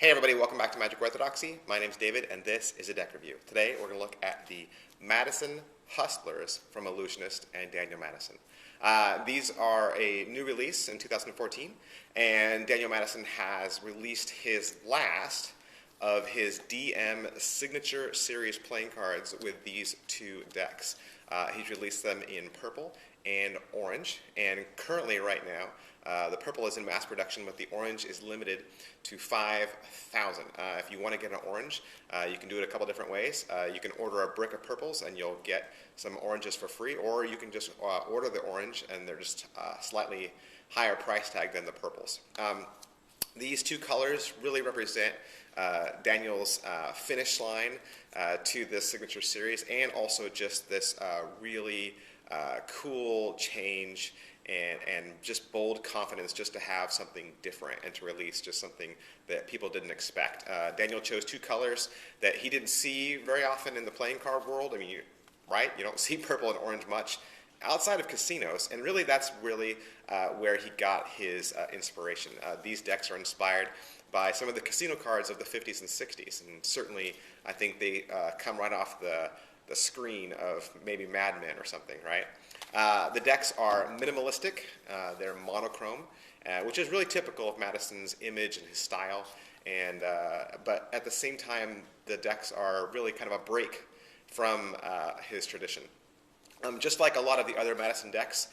Hey everybody, welcome back to Magic Orthodoxy. My name's David and this is a deck review. Today we're going to look at the Madison Hustlers from Illusionist and Daniel Madison. These are a new release in 2014, and Daniel Madison has released his last of his DM Signature Series playing cards with these two decks. He's released them in purple and orange, and currently right now the purple is in mass production, but the orange is limited to 5,000. If you want to get an orange, you can do it a couple different ways. You can order a brick of purples and you'll get some oranges for free, or you can just order the orange and they're just slightly higher price tag than the purples. These two colors really represent Daniel's finish line to this signature series, and also just this really cool change and just bold confidence just to have something different and to release just something that people didn't expect. Daniel chose two colors that he didn't see very often in the playing card world. I mean, you don't see purple and orange much outside of casinos, and really that's really where he got his inspiration. These decks are inspired by some of the casino cards of the 50s and 60s, and certainly I think they come right off the screen of maybe Mad Men or something, right? The decks are minimalistic, they're monochrome, which is really typical of Madison's image and his style, and but at the same time the decks are really kind of a break from his tradition. Just like a lot of the other Madison decks,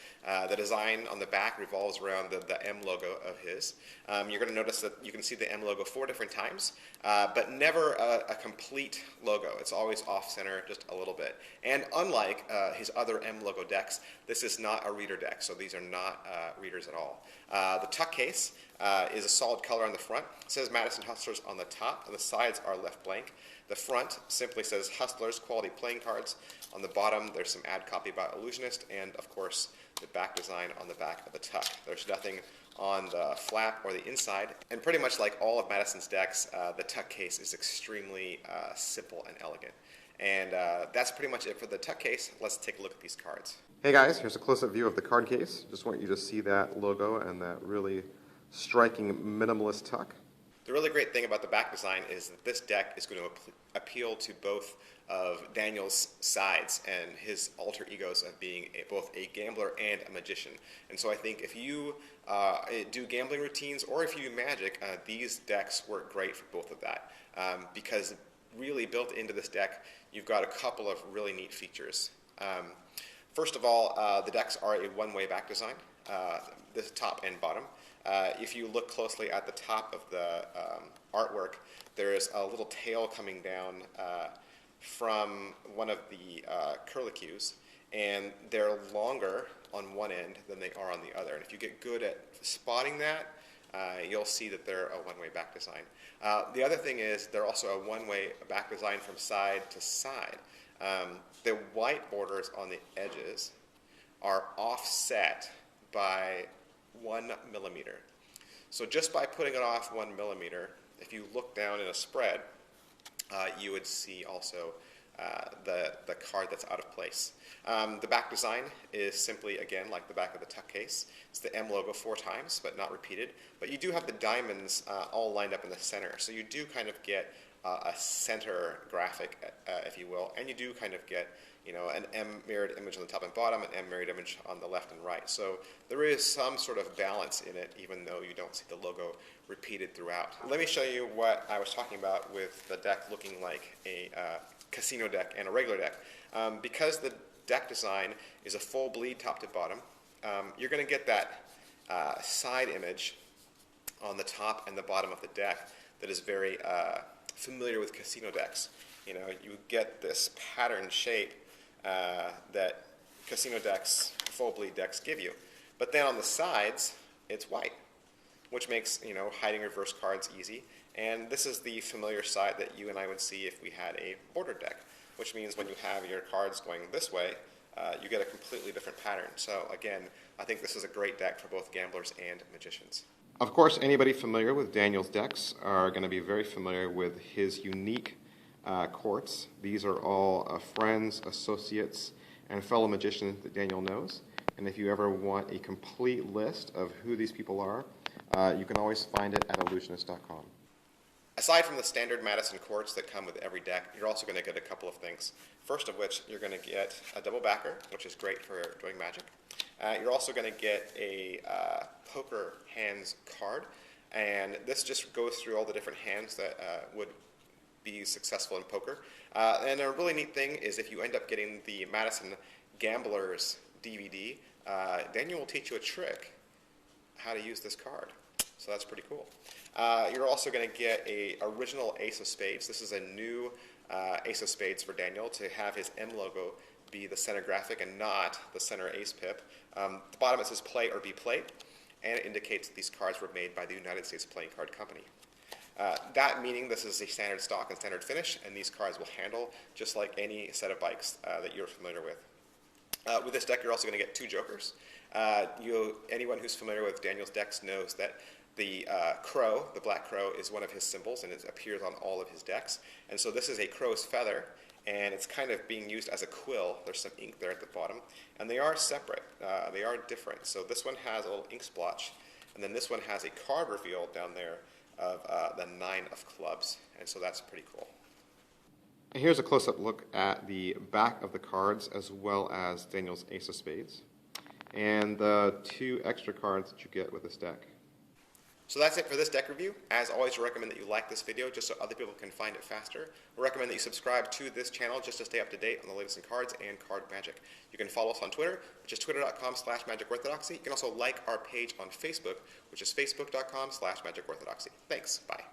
the design on the back revolves around the M logo of his. You're going to notice that you can see the M logo 4 different times, but never a complete logo. It's always off-center just a little bit. And unlike his other M logo decks, this is not a reader deck, so these are not readers at all. The tuck case is a solid color on the front. It says Madison Hustlers on the top, and the sides are left blank. The front simply says Hustlers Quality Playing Cards. On the bottom, there's some ad copy by Illusionist, and of course, the back design on the back of the tuck. There's nothing on the flap or the inside, and pretty much like all of Madison's decks, the tuck case is extremely simple and elegant. And that's pretty much it for the tuck case. Let's take a look at these cards. Hey guys, here's a close-up view of the card case. Just want you to see that logo and that really striking minimalist tuck. The really great thing about the back design is that this deck is going to appeal to both of Daniel's sides and his alter egos of being both a gambler and a magician. And so I think if you do gambling routines or if you do magic, these decks work great for both of that. Because really built into this deck, you've got a couple of really neat features. First of all, the decks are a one-way back design, the top and bottom. If you look closely at the top of the artwork, there is a little tail coming down from one of the curlicues, and they're longer on one end than they are on the other. And if you get good at spotting that, you'll see that they're a one-way back design. The other thing is they're also a one-way back design from side to side. The white borders on the edges are offset by 1 millimeter. So just by putting it off 1 millimeter, if you look down in a spread, you would see also the card that's out of place. The back design is simply, again, like the back of the tuck case. It's the M logo 4 times, but not repeated. But you do have the diamonds all lined up in the center, so you do kind of get a center graphic, if you will, and you do kind of get, an M mirrored image on the top and bottom, an M mirrored image on the left and right. So there is some sort of balance in it, even though you don't see the logo repeated throughout. Let me show you what I was talking about with the deck looking like a casino deck and a regular deck. Because the deck design is a full bleed top to bottom, you're going to get that side image on the top and the bottom of the deck that is very familiar with casino decks. You get this pattern shape that casino decks, full bleed decks give you. But then on the sides, it's white, which makes, hiding reverse cards easy. And this is the familiar side that you and I would see if we had a bordered deck, which means when you have your cards going this way, you get a completely different pattern. So again, I think this is a great deck for both gamblers and magicians. Of course, anybody familiar with Daniel's decks are going to be very familiar with his unique courts. These are all friends, associates, and fellow magicians that Daniel knows. And if you ever want a complete list of who these people are, you can always find it at illusionist.com. Aside from the standard Madison courts that come with every deck, you're also going to get a couple of things. First of which, you're going to get a double backer, which is great for doing Magic. You're also going to get a poker hands card, and this just goes through all the different hands that would be successful in poker. And a really neat thing is if you end up getting the Madison Gamblers DVD, Daniel will teach you a trick how to use this card. So that's pretty cool. You're also going to get a original Ace of Spades. This is a new Ace of Spades for Daniel to have his M logo be the center graphic and not the center ace pip. At the bottom it says play or be played, and it indicates that these cards were made by the United States Playing Card Company. That meaning this is a standard stock and standard finish, and these cards will handle just like any set of bikes that you're familiar with. With this deck, you're also going to get 2 jokers. Anyone who's familiar with Daniel's decks knows that the crow, the black crow, is one of his symbols, and it appears on all of his decks. And so this is a crow's feather, and it's kind of being used as a quill. There's some ink there at the bottom, and they are separate. They are different. So this one has a little ink splotch, and then this one has a card reveal down there of the 9 of clubs, and so that's pretty cool. Here's a close-up look at the back of the cards as well as Daniel's Ace of Spades and the 2 extra cards that you get with this deck. So that's it for this deck review. As always, we recommend that you like this video just so other people can find it faster. We recommend that you subscribe to this channel just to stay up to date on the latest in cards and card magic. You can follow us on Twitter, which is twitter.com/magicorthodoxy. You can also like our page on Facebook, which is facebook.com/magicorthodoxy. Thanks. Bye.